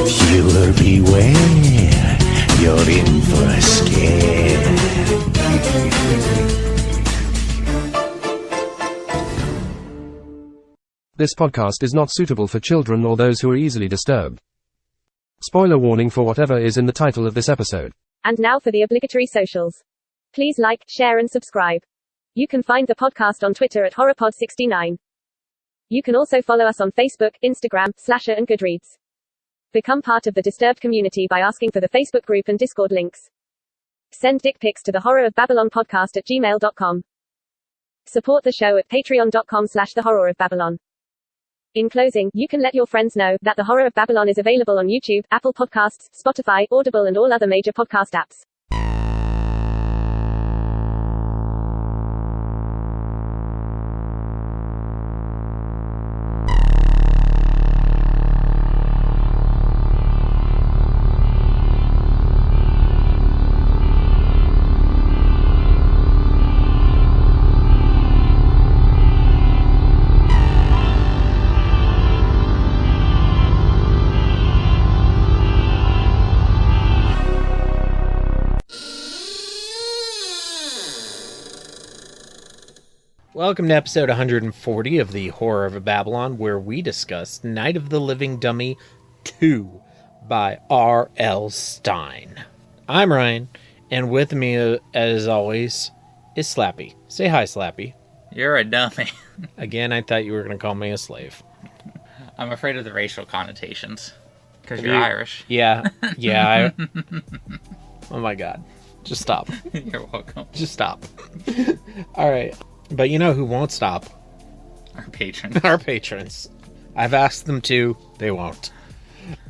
Viewer beware, you're in for a scare. This podcast is not suitable for children or those who are easily disturbed. Spoiler warning for whatever is in the title of this episode. And now for the obligatory socials. Please like, share and subscribe. You can find the podcast on Twitter at HorrorPod69. You can also follow us on Facebook, Instagram, Slasher and Goodreads. Become part of the Disturbed community by asking for the Facebook group and Discord links. Send dick pics to the Horror of Babylon podcast at gmail.com. Support the show at patreon.com/the Horror of Babylon. In closing, you can let your friends know that The Horror of Babylon is available on YouTube, Apple Podcasts, Spotify, Audible and all other major podcast apps. Welcome to episode 140 of the Horror of Babylon, where we discuss Night of the Living Dummy 2 by R.L. Stine. I'm Ryan, and with me, as always, is Slappy. Say hi, Slappy. You're a dummy. Again, I thought you were going to call me a slave. I'm afraid of the racial connotations. Because you're Irish. Yeah. Oh my god. Just stop. You're welcome. Just stop. Alright. But you know who won't stop? Our patrons. Our patrons. I've asked them to. They won't.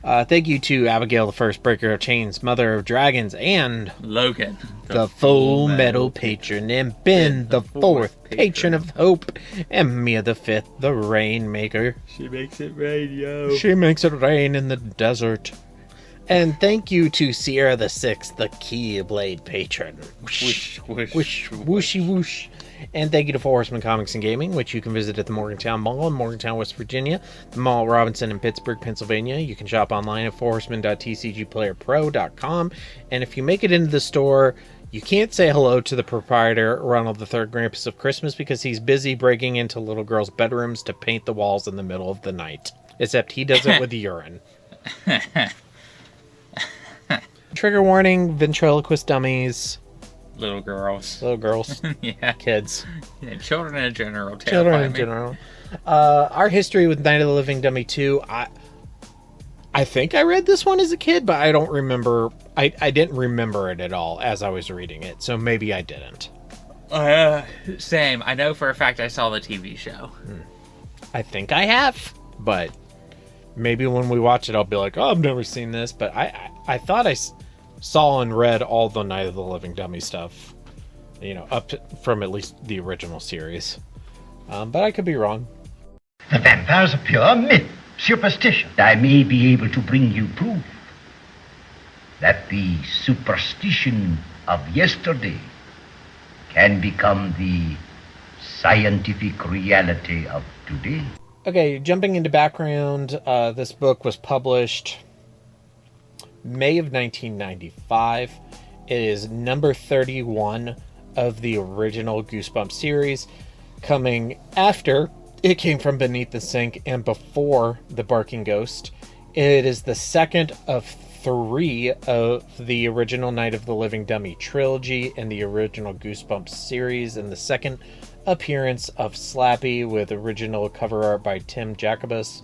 Thank you to Abigail, the first breaker of chains, mother of dragons, and Logan, the full metal patron, and Ben, the fourth patron of hope, and Mia, the fifth, the rainmaker. She makes it rain, yo. She makes it rain in the desert. And thank you to Sierra the sixth, the Keyblade patron. Whoosh, whoosh, whoosh, whooshy, whoosh. And thank you to Four Horsemen Comics and Gaming, which you can visit at the Morgantown Mall in Morgantown, West Virginia, the Mall at Robinson in Pittsburgh, Pennsylvania. You can shop online at fourhorsemen.tcgplayerpro.com. And if you make it into the store, you can't say hello to the proprietor, Ronald the Third Grampus of Christmas, because he's busy breaking into little girls' bedrooms to paint the walls in the middle of the night. Except he does it with urine. Trigger warning, ventriloquist dummies. Little girls. Yeah. Kids. Yeah, children in general terrify me. Our history with Night of the Living Dummy 2, I think I read this one as a kid, but I don't remember. I didn't remember it at all as I was reading it, so maybe I didn't. Same. I know for a fact I saw the TV show. I think I have, but maybe when we watch it, I'll be like, oh, I've never seen this, but I thought I saw and read all the Night of the Living Dummy stuff, up from at least the original series. But I could be wrong. The vampire's a pure myth, superstition. I may be able to bring you proof that the superstition of yesterday can become the scientific reality of today. Okay, jumping into background, this book was published May of 1995. It is number 31 of the original Goosebumps series, coming after It Came From Beneath the Sink and before The Barking Ghost. It is the second of 3 of the original Night of the Living Dummy trilogy and the original Goosebumps series, and the second appearance of Slappy with original cover art by Tim Jacobus.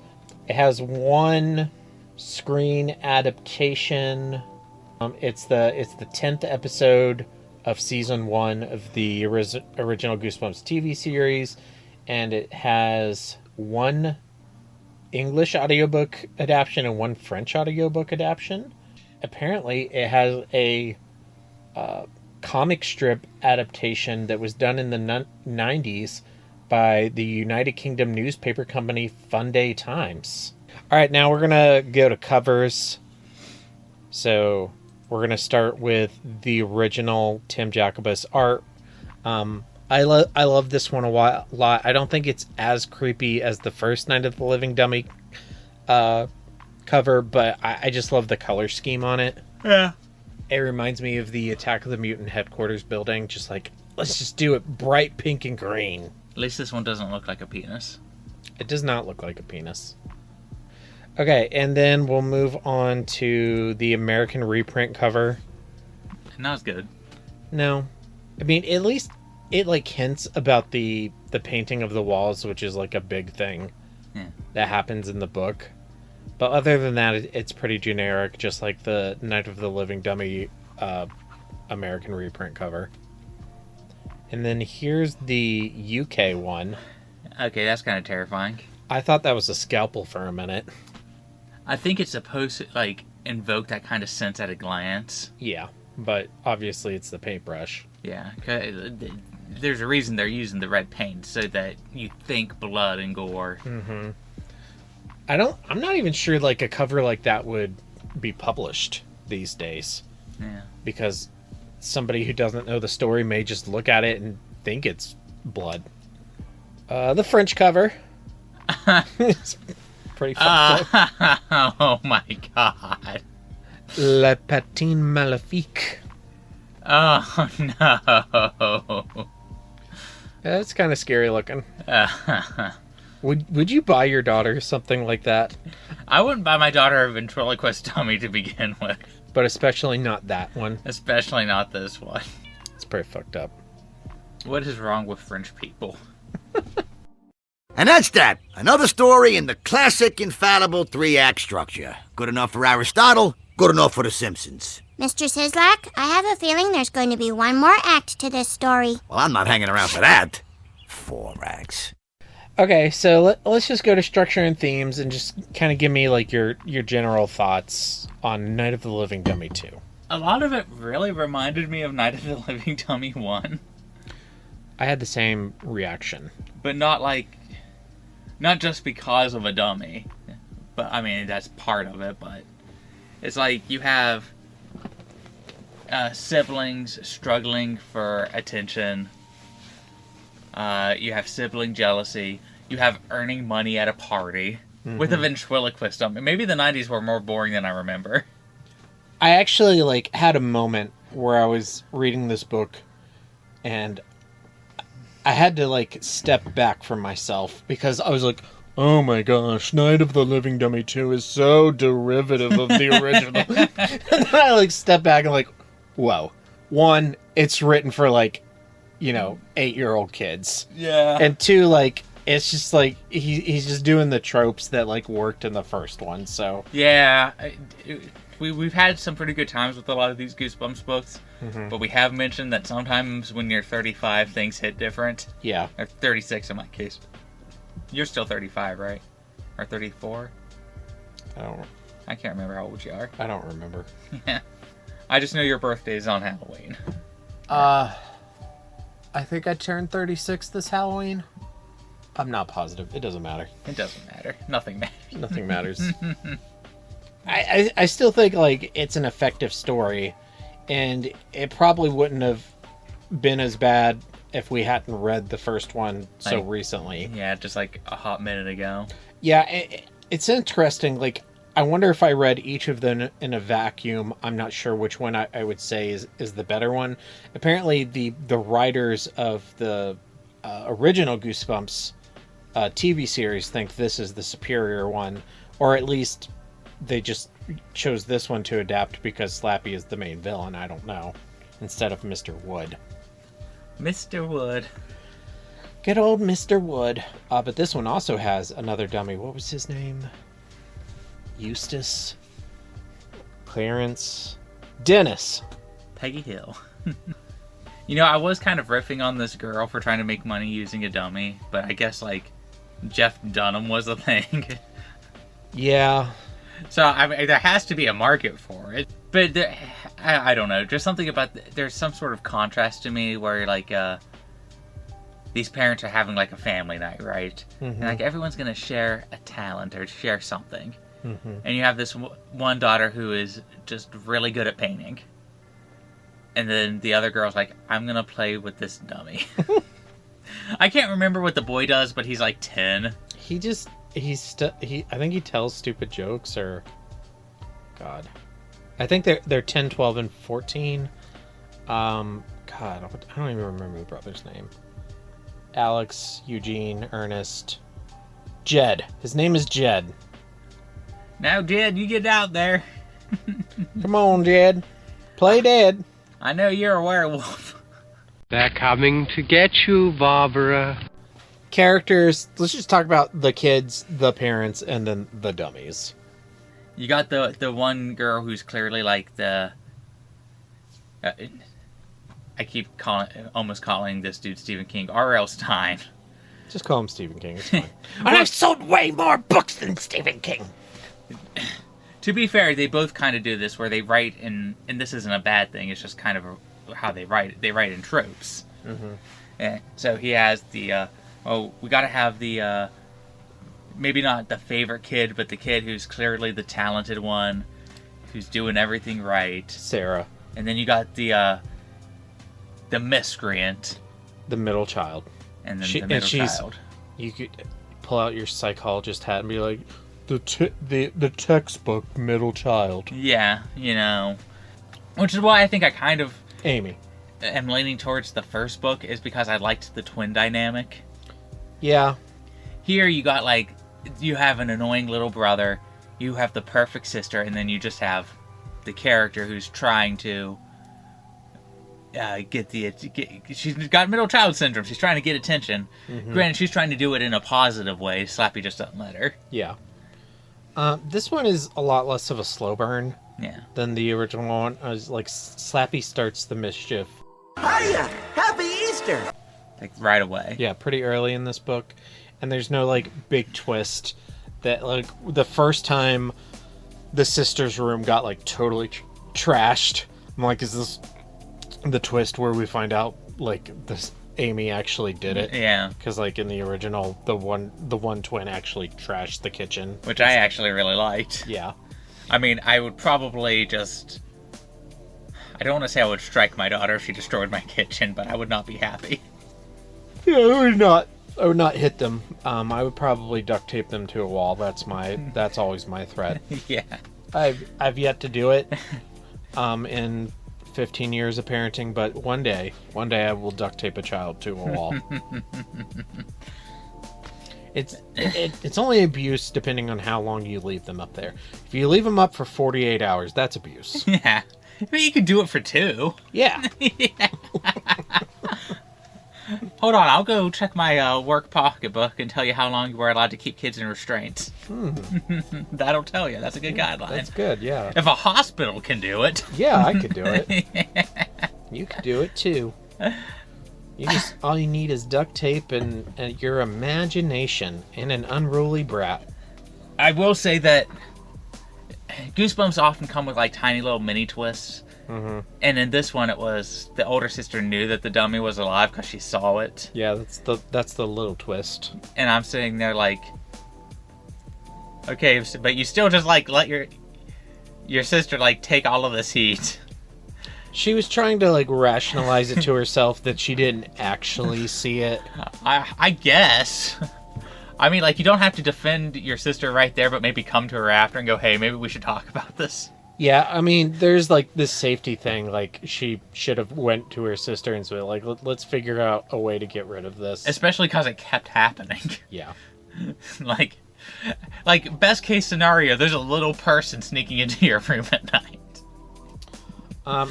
It has one screen adaptation. It's the 10th episode of season 1 of the original Goosebumps TV series, and it has one English audiobook adaptation and one French audiobook adaptation. Apparently it has a comic strip adaptation that was done in the 90s by the United Kingdom newspaper company Funday Times. Alright, now we're going to go to covers. So we're going to start with the original Tim Jacobus art. I love this one a lot. I don't think it's as creepy as the first Night of the Living Dummy cover, but I just love the color scheme on it. Yeah. It reminds me of the Attack of the Mutant headquarters building. Just like, let's just do it bright pink and green. At least this one doesn't look like a penis. It does not look like a penis. Okay, and then we'll move on to the American reprint cover. Not as good. No. I mean, at least it, like, hints about the painting of the walls, which is, like, a big thing that happens in the book. But other than that, it's pretty generic, just like the Night of the Living Dummy American reprint cover. And then here's the UK one. Okay, that's kind of terrifying. I thought that was a scalpel for a minute. I think it's supposed to, like, invoke that kind of sense at a glance. Yeah, but obviously it's the paintbrush. Yeah, 'cause there's a reason they're using the red paint, so that you think blood and gore. Mm-hmm. I'm not even sure, like, a cover like that would be published these days. Yeah. Because somebody who doesn't know the story may just look at it and think it's blood. The French cover. It's pretty fucked up. Oh my god. Le Patin Maléfique. Oh no. It's kind of scary looking. Would you buy your daughter something like that? I wouldn't buy my daughter a ventriloquist dummy to begin with. But especially not that one. Especially not this one. It's pretty fucked up. What is wrong with French people? And that's that. Another story in the classic, infallible 3-act structure. Good enough for Aristotle, good enough for The Simpsons. Mr. Sislak, I have a feeling there's going to be one more act to this story. Well, I'm not hanging around for that. 4 acts. Okay, so let's just go to structure and themes and just kind of give me, like, your general thoughts on Night of the Living Dummy 2. A lot of it really reminded me of Night of the Living Dummy 1. I had the same reaction. But not just because of a dummy. But, I mean, that's part of it, but it's like you have siblings struggling for attention. You have sibling jealousy. You have earning money at a party with a ventriloquist dummy. Maybe the 90s were more boring than I remember. I actually, like, had a moment where I was reading this book and I had to, like, step back from myself because I was like, oh my gosh, Night of the Living Dummy 2 is so derivative of the original. And then I, like, step back and, like, whoa. One, it's written for, like, 8-year-old kids. Yeah. And 2, like, it's just, like, he's just doing the tropes that, like, worked in the first one, so. Yeah. We've had some pretty good times with a lot of these Goosebumps books, but we have mentioned that sometimes when you're 35, things hit different. Yeah. Or 36 in my case. You're still 35, right? Or 34? I can't remember how old you are. I don't remember. Yeah. I just know your birthday is on Halloween. I think I turned 36 this Halloween. I'm not positive. It doesn't matter. It doesn't matter. Nothing matters. Nothing matters. I still think, like, it's an effective story, and it probably wouldn't have been as bad if we hadn't read the first one so recently. Yeah, just like a hot minute ago. Yeah, it's interesting. Like, I wonder if I read each of them in a vacuum. I'm not sure which one I would say is the better one. Apparently, the writers of the original Goosebumps TV series think this is the superior one, or at least they just chose this one to adapt because Slappy is the main villain. I don't know, instead of Mr. Wood. Mr. Wood. Good old Mr. Wood. But this one also has another dummy. What was his name? Eustace, Clarence, Dennis, Peggy Hill. I was kind of riffing on this girl for trying to make money using a dummy, but I guess, like, Jeff Dunham was the thing. Yeah. So, I mean, there has to be a market for it. But I don't know. Just something about... There's some sort of contrast to me where, like, these parents are having, like, a family night, right? And, like, everyone's going to share a talent or share something. And you have this one daughter who is just really good at painting. And then the other girl's like, I'm going to play with this dummy. I can't remember what the boy does, but he's like 10. He just I think he tells stupid jokes, or God, I think they're 10, 12, and 14. God, I don't even remember the brother's name. Alex, Eugene, Ernest, Jed. His name is Jed. Now, Jed, you get out there. Come on, Jed. Play dead. I know you're a werewolf. They're coming to get you, Barbara. Characters. Let's just talk about the kids, the parents, and then the dummies. You got the one girl who's clearly like the... I keep almost calling this dude Stephen King. R.L. Stein. Just call him Stephen King. It's fine. And I've sold way more books than Stephen King. To be fair, they both kind of do this where they write in... And this isn't a bad thing. It's just kind of how they write. They write in tropes. Mm-hmm. And so he has the... we got to have the... maybe not the favorite kid, but the kid who's clearly the talented one. Who's doing everything right. Sarah. And then you got the miscreant. The middle child. And then the middle child. You could pull out your psychologist hat and be like, the textbook middle child. Yeah, you know. Which is why I think I kind of... Amy. Am leaning towards the first book, is because I liked the twin dynamic. Yeah. Here you got, like, you have an annoying little brother, you have the perfect sister, and then you just have the character who's trying to she's got middle child syndrome. She's trying to get attention. Mm-hmm. Granted, she's trying to do it in a positive way. Slappy just doesn't let her. Yeah. This one is a lot less of a slow burn than the original one. I was like, Slappy starts the mischief. Hiya! Happy Easter! Like, right away. Yeah, pretty early in this book. And there's no, like, big twist that, like, the first time the sister's room got, like, totally trashed. I'm like, is this the twist where we find out, like, this Amy actually did it? Yeah. Because, like, in the original, the one twin actually trashed the kitchen. Which I actually really liked. Yeah. I mean, I would probably just... I don't want to say I would strike my daughter if she destroyed my kitchen, but I would not be happy. Yeah, I would not hit them. I would probably duct tape them to a wall. That's always my threat. Yeah. I've yet to do it in 15 years of parenting, but one day I will duct tape a child to a wall. It's only abuse depending on how long you leave them up there. If you leave them up for 48 hours, that's abuse. Yeah. I mean, you could do it for 2. Yeah. Yeah. Hold on, I'll go check my work pocketbook and tell you how long you were allowed to keep kids in restraints. That'll tell you. That's a good guideline. That's good, yeah. If a hospital can do it. Yeah, I could do it. You could do it too. All you need is duct tape and your imagination and an unruly brat. I will say that Goosebumps often come with like tiny little mini twists. Mm-hmm. And in this one, it was the older sister knew that the dummy was alive because she saw it. Yeah, that's the little twist. And I'm sitting there like, okay, but you still just like let your sister like take all of this heat. She was trying to like rationalize it to herself that she didn't actually see it. I guess. I mean, like, you don't have to defend your sister right there, but maybe come to her after and go, hey, maybe we should talk about this. Yeah, I mean, there's, like, this safety thing. Like, she should have went to her sister and said, like, let's figure out a way to get rid of this. Especially because it kept happening. Yeah. like, best case scenario, there's a little person sneaking into your room at night.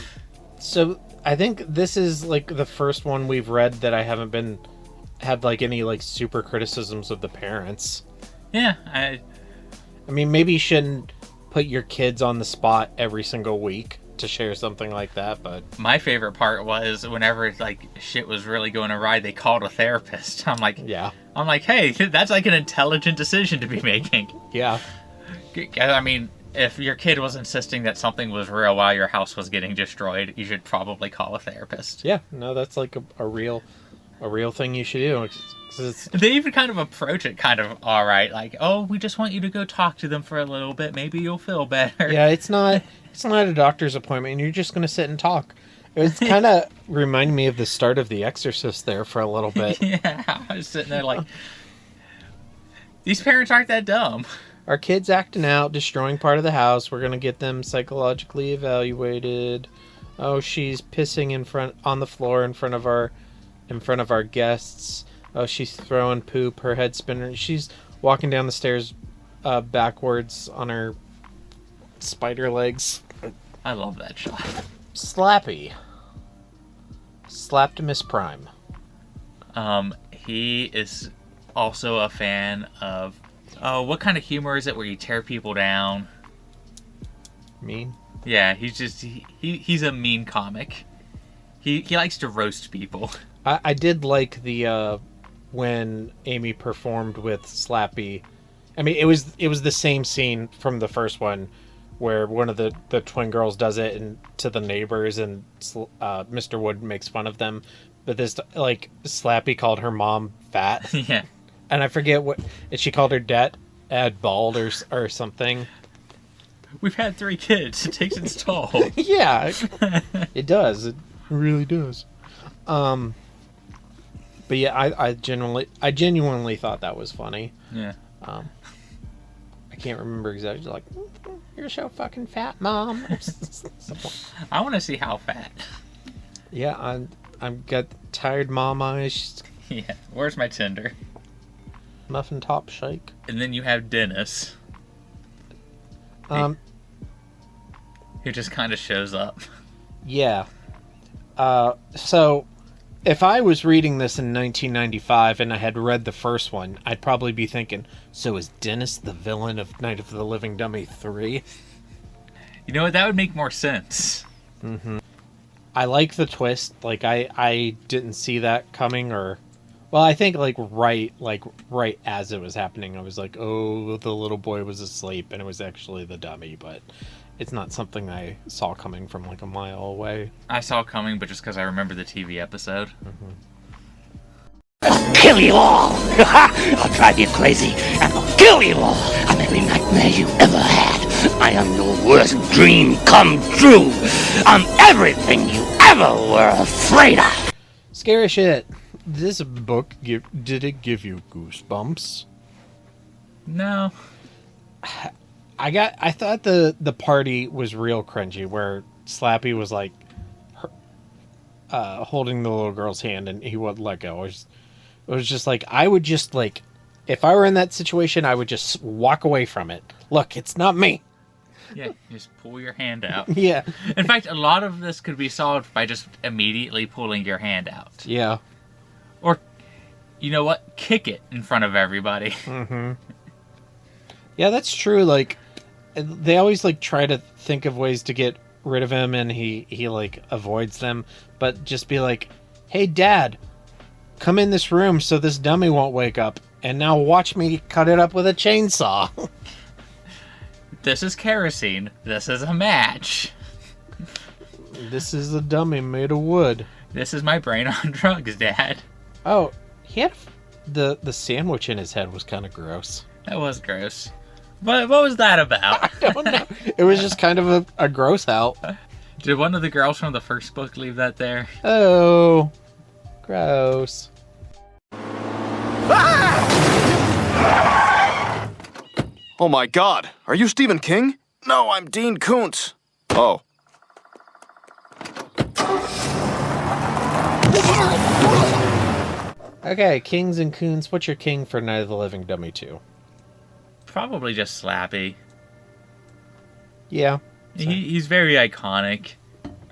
So, I think this is, like, the first one we've read that I haven't had, like, any, like, super criticisms of the parents. Yeah, I mean, maybe you shouldn't put your kids on the spot every single week to share something like that, but... My favorite part was whenever, like, shit was really going awry, they called a therapist. I'm like, hey, that's, like, an intelligent decision to be making. Yeah. I mean, if your kid was insisting that something was real while your house was getting destroyed, you should probably call a therapist. Yeah, no, that's, like, a real thing you should do. They even kind of approach it kind of all right, like, oh, we just want you to go talk to them for a little bit. Maybe you'll feel better. Yeah, it's not a doctor's appointment. You're just going to sit and talk. It's kind of reminded me of the start of The Exorcist there for a little bit. Yeah, I was sitting there like, These parents aren't that dumb. Our kid's acting out, destroying part of the house. We're gonna get them psychologically evaluated. Oh, she's pissing on the floor in front of our guests. Oh, she's throwing poop. Her head spinning. She's walking down the stairs backwards on her spider legs. I love that shot. Slappy. Slaptimus Prime. He is also a fan of... Oh, what kind of humor is it where you tear people down? Mean? Yeah, he's a mean comic. He likes to roast people. I did like the when Amy performed with Slappy. I mean, it was the same scene from the first one where one of the twin girls does it to the neighbors, and Mr. Wood makes fun of them. But this, like, Slappy called her mom fat. Yeah. And I forget what... She called her dad bald or something. We've had 3 kids. It takes its toll. Yeah. It does. It really does. But yeah, I genuinely thought that was funny. Yeah. I can't remember exactly. Like, you're so fucking fat, Mom. I want to see how fat. Yeah, I'm got tired mom eyes. Yeah. Where's my Tinder? Muffin top shake. And then you have Dennis. Who just kind of shows up. Yeah. So, if I was reading this in 1995 and I had read the first one, I'd probably be thinking, so is Dennis the villain of Night of the Living Dummy 3? You know what? That would make more sense. Mm-hmm. I like the twist. Like, I didn't see that coming, or... Well, I think, right as it was happening, I was like, oh, the little boy was asleep, and it was actually the dummy, but it's not something I saw coming from, like, a mile away. I saw it coming, but just because I remember the TV episode. Mm-hmm. I'll kill you all! I'll drive you crazy, and I'll kill you all! I'm every nightmare you ever had. I am your worst dream come true. I'm everything you ever were afraid of. Scary shit. This book, did it give you goosebumps? No. I thought the party was real cringy, where Slappy was like holding the little girl's hand and he wouldn't let go. It was just like, I would just, like, if I were in that situation, I would just walk away from it. Look, it's not me. Yeah, just pull your hand out. Yeah. In fact, a lot of this could be solved by just immediately pulling your hand out. Yeah. Or, you know what? Kick it in front of everybody. Mm-hmm. Yeah, that's true. Like, they always, like, try to think of ways to get rid of him, and he like, avoids them. But just be like, hey, Dad, come in this room so this dummy won't wake up. And now watch me cut it up with a chainsaw. This is kerosene. This is a match. This is a dummy made of wood. This is my brain on drugs, Dad. Oh, he had the sandwich in his head was kind of gross. That was gross. What was that about? I don't know. It was just kind of a gross out. Did one of the girls from the first book leave that there? Oh, gross. Oh my God, are you Stephen King? No, I'm Dean Koontz. Oh. Okay, Kings and Koontz, what's your king for Night of the Living Dummy 2? Probably just Slappy. Yeah. He's very iconic.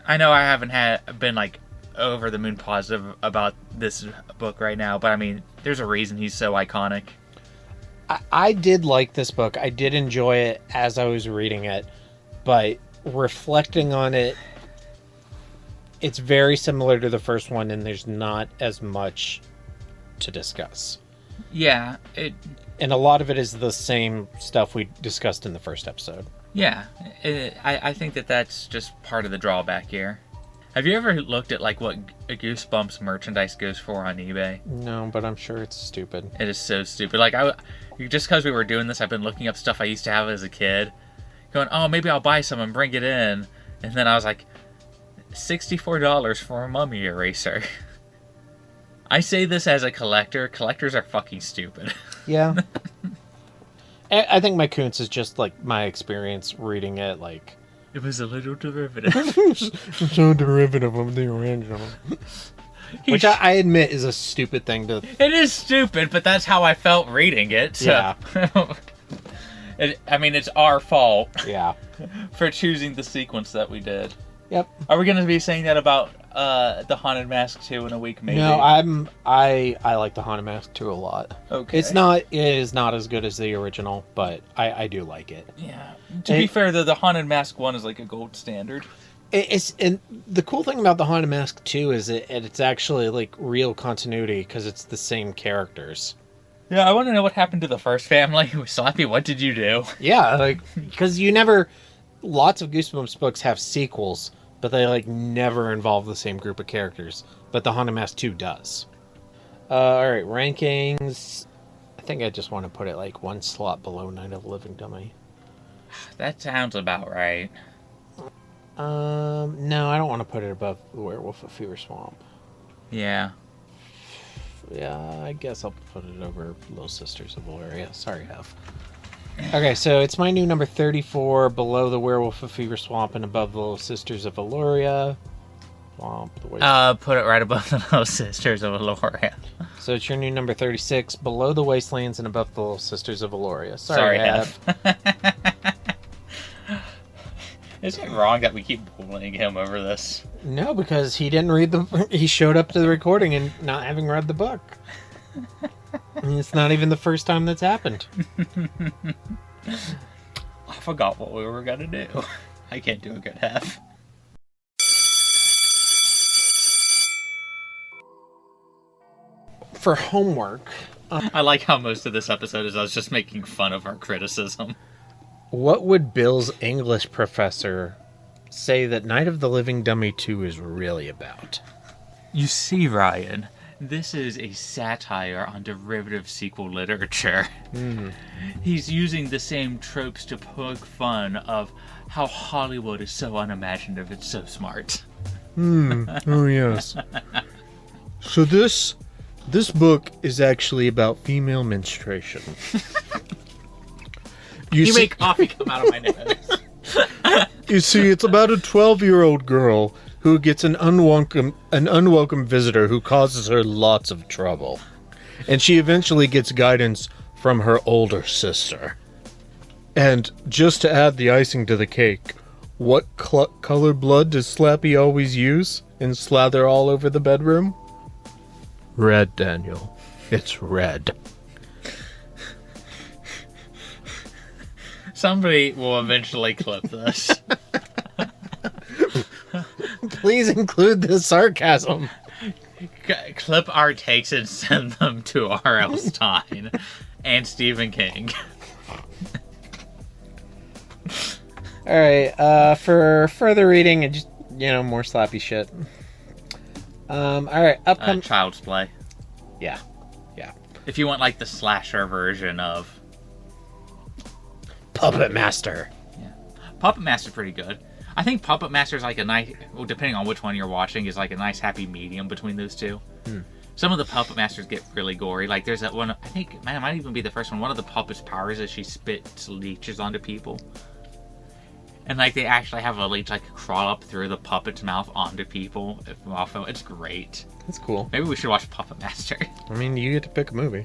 I know I haven't been like over the moon positive about this book right now, but I mean, there's a reason he's so iconic. I did like this book. I did enjoy it as I was reading it, but reflecting on it, it's very similar to the first one, and there's not as much to discuss. Yeah. And a lot of it is the same stuff we discussed in the first episode. Yeah. I think that's just part of the drawback here. Have you ever looked at like what Goosebumps merchandise goes for on eBay? No, but I'm sure it's stupid. It is so stupid. Like just because we were doing this, I've been looking up stuff I used to have as a kid, going, oh, maybe I'll buy some and bring it in. And then I was like, $64 for a mummy eraser. I say this as a collector. Collectors are fucking stupid. Yeah. I think my Koontz is just like my experience reading it. Like it was a little derivative. So derivative of the original. Which I admit is a stupid thing to... It is stupid, but that's how I felt reading it. So. Yeah. It's our fault. Yeah. For choosing the sequence that we did. Yep. Are we going to be saying that about the Haunted Mask 2 in a week, maybe? No, I like the Haunted Mask 2 a lot. Okay. It is not as good as the original, but I do like it. Yeah. To be fair, the Haunted Mask 1 is like a gold standard. And the cool thing about the Haunted Mask 2 is it's actually like real continuity because it's the same characters. Yeah, I want to know what happened to the first family. Slappy, what did you do? Yeah, like because lots of Goosebumps books have sequels, but they like never involve the same group of characters. But the Haunted Mask 2 does. All right, rankings. I think I just want to put it like one slot below Night of the Living Dummy. That sounds about right. No, I don't want to put it above The Werewolf of Fever Swamp. Yeah. Yeah, I guess I'll put it over Little Sisters of Valeria. Sorry, Huff. Okay, so it's my new number 34, below The Werewolf of Fever Swamp and above the Little Sisters of Valoria. Put it right above the Little Sisters of Valoria. So it's your new number 36, below the Wastelands and above the Little Sisters of Valoria. Sorry, Huff. Is it wrong that we keep bullying him over this? No, because he didn't read he showed up to the recording and not having read the book. And it's not even the first time that's happened. I forgot what we were gonna do. I can't do a good half. For homework... I like how most of this episode is us just making fun of our criticism. What would Bill's English professor say that Night of the Living Dummy 2 is really about? You see, Ryan, this is a satire on derivative sequel literature. He's using the same tropes to poke fun of how Hollywood is so unimaginative, it's so smart. Oh, yes. So this book is actually about female menstruation. You make coffee come out of my nose. You see, it's about a 12-year-old girl who gets an unwelcome visitor who causes her lots of trouble. And she eventually gets guidance from her older sister. And just to add the icing to the cake, what color blood does Slappy always use and slather all over the bedroom? Red, Daniel. It's red. Somebody will eventually clip this. Please include the sarcasm. Clip our takes and send them to R.L. Stine and Stephen King. Alright, for further reading and just, more Slappy shit. Alright, upcoming... Child's Play. Yeah. If you want, like, the slasher version of... Puppet Master. Yeah. Puppet Master's pretty good. I think Puppet Master's like a nice... Well, depending on which one you're watching, is like a nice happy medium between those two. Some of the Puppet Masters get really gory. Like, there's that one... I think, man, it might even be the first one. One of the puppet's powers is she spits leeches onto people. And, like, they actually have a leech, like, crawl up through the puppet's mouth onto people. It's great. That's cool. Maybe we should watch Puppet Master. I mean, you get to pick a movie.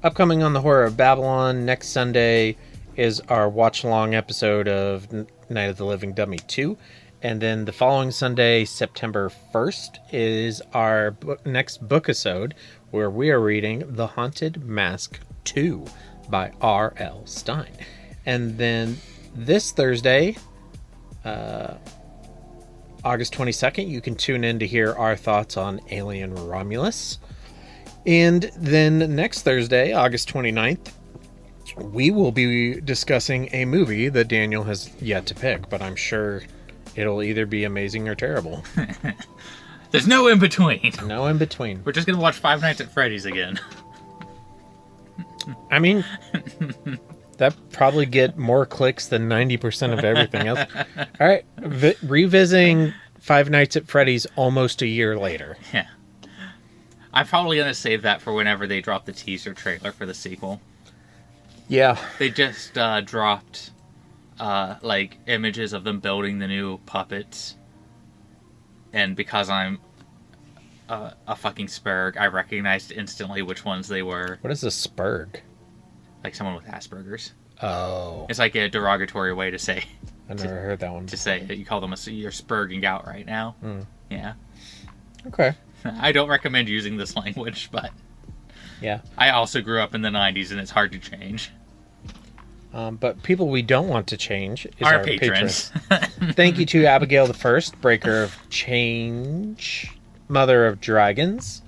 Upcoming on the Horror of Babylon next Sunday is our watch-along episode of Night of the Living Dummy 2. And then the following Sunday, September 1st, is our next book-isode, where we are reading The Haunted Mask 2 by R.L. Stine. And then this Thursday, August 22nd, you can tune in to hear our thoughts on Alien Romulus. And then next Thursday, August 29th, we will be discussing a movie that Daniel has yet to pick, but I'm sure it'll either be amazing or terrible. There's no in between. No in between. We're just going to watch Five Nights at Freddy's again. I mean, that probably get more clicks than 90% of everything else. All right, revisiting Five Nights at Freddy's almost a year later. Yeah. I'm probably going to save that for whenever they drop the teaser trailer for the sequel. Yeah. They just dropped like images of them building the new puppets, and because I'm a fucking spurg, I recognized instantly which ones they were. What is a spurg? Like someone with Asperger's. Oh. It's like a derogatory way to say. I never heard that one. To say that you call them you're spurging out right now. Mm. Yeah. Okay. I don't recommend using this language, but yeah. I also grew up in the 90s and it's hard to change. But people we don't want to change is our our patrons. Thank you to Abigail the First, Breaker of Change, Mother of Dragons,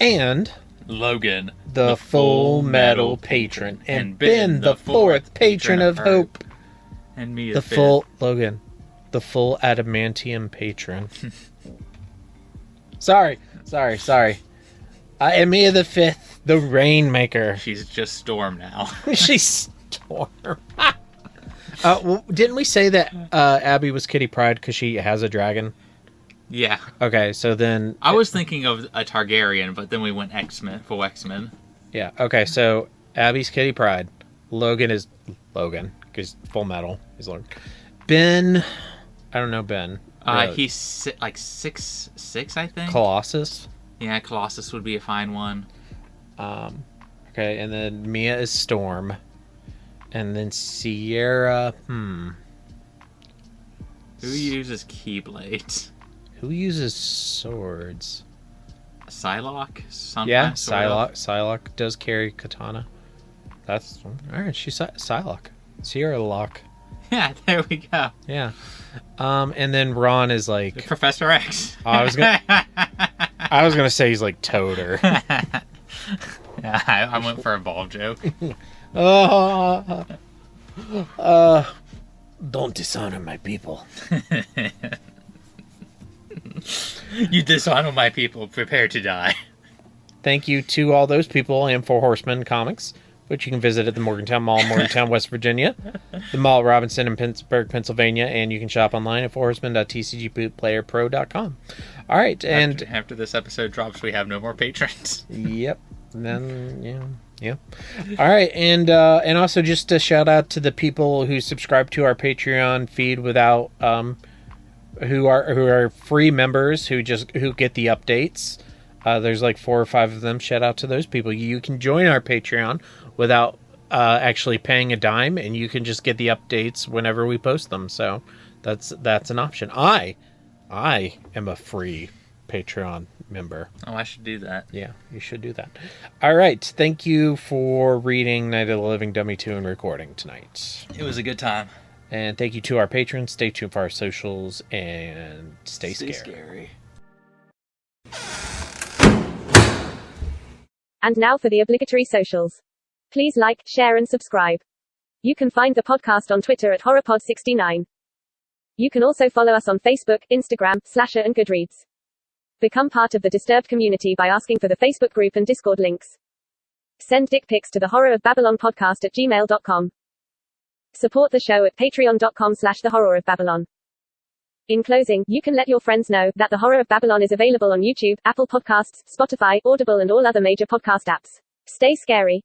and Logan, the Full Metal Patron, and Ben, the Fourth Patron of Hope, and me, the full Logan, the Full Adamantium Patron. Sorry. And Mia the Fifth, the Rainmaker. She's just Storm now. She's Storm. Well, didn't we say that Abby was Kitty Pryde because she has a dragon? Yeah. Okay, so then... I was thinking of a Targaryen, but then we went X-Men, full X-Men. Yeah, okay, so Abby's Kitty Pryde. Logan is Logan, because Full Metal is Logan. Ben... I don't know Ben. He's like 6'6", I think. Colossus? Yeah, Colossus would be a fine one. Okay, and then Mia is Storm. And then Sierra... Who uses Keyblades? Who uses swords? Psylocke? Yeah, Psylocke does carry katana. That's... Alright, she's Psylocke. Sierra Locke. Yeah, there we go. Yeah. And then Ron is like... Professor X. I was gonna say he's like Toader. Yeah, I went for a ball joke. Don't dishonor my people. You dishonor my people. Prepare to die. Thank you to all those people and Four Horsemen Comics, which you can visit at the Morgantown Mall, Morgantown, West Virginia, the Mall at Robinson in Pittsburgh, Pennsylvania, and you can shop online at fourhorsemen.tcgplayerpro.com. All right, and after this episode drops, we have no more patrons. Yep. Then yeah. All right, and also just a shout out to the people who subscribe to our Patreon feed without who are free members who get the updates. There's like 4 or 5 of them. Shout out to those people. You can join our Patreon without actually paying a dime, and you can just get the updates whenever we post them. So that's an option. I am a free Patreon member. Oh, I should do that. Yeah, you should do that. All right. Thank you for reading Night of the Living Dummy 2 and recording tonight. It was a good time. And thank you to our patrons. Stay tuned for our socials and stay scary. And now for the obligatory socials. Please like, share, and subscribe. You can find the podcast on Twitter at HorrorPod69. You can also follow us on Facebook, Instagram, Slasher, and Goodreads. Become part of the Disturbed community by asking for the Facebook group and Discord links. Send dick pics to the Horror of Babylon podcast at gmail.com. Support the show at patreon.com/The Horror of Babylon. In closing, you can let your friends know that The Horror of Babylon is available on YouTube, Apple Podcasts, Spotify, Audible, and all other major podcast apps. Stay scary.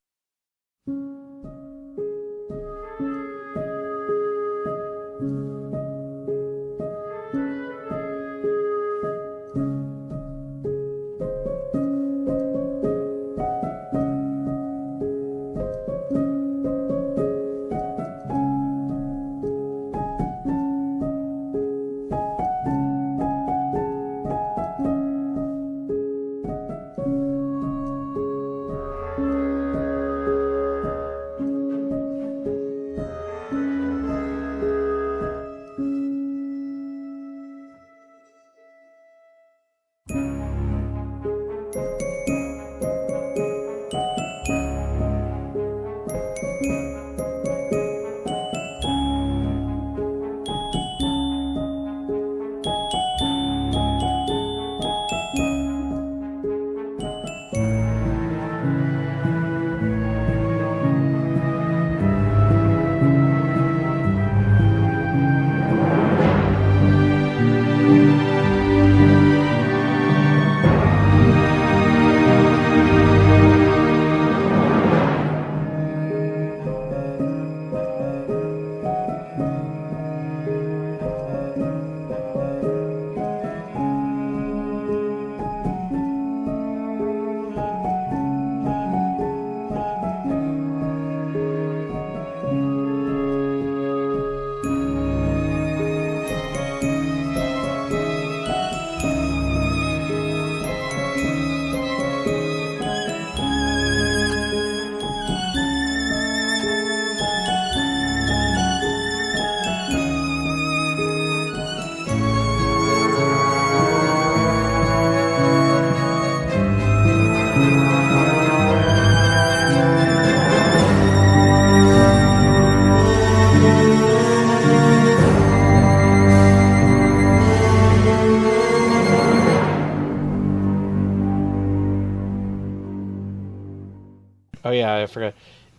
Oh yeah, I forgot.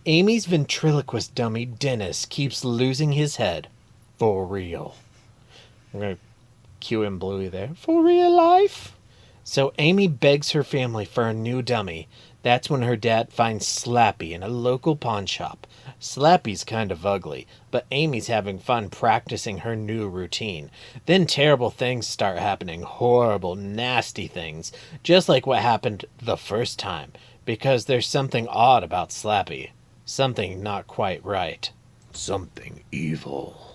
Amy's ventriloquist dummy, Dennis, keeps losing his head. For real. I'm going to cue in Bluey there. For real life? So Amy begs her family for a new dummy. That's when her dad finds Slappy in a local pawn shop. Slappy's kind of ugly, but Amy's having fun practicing her new routine. Then terrible things start happening. Horrible, nasty things. Just like what happened the first time. Because there's something odd about Slappy. Something not quite right. Something evil.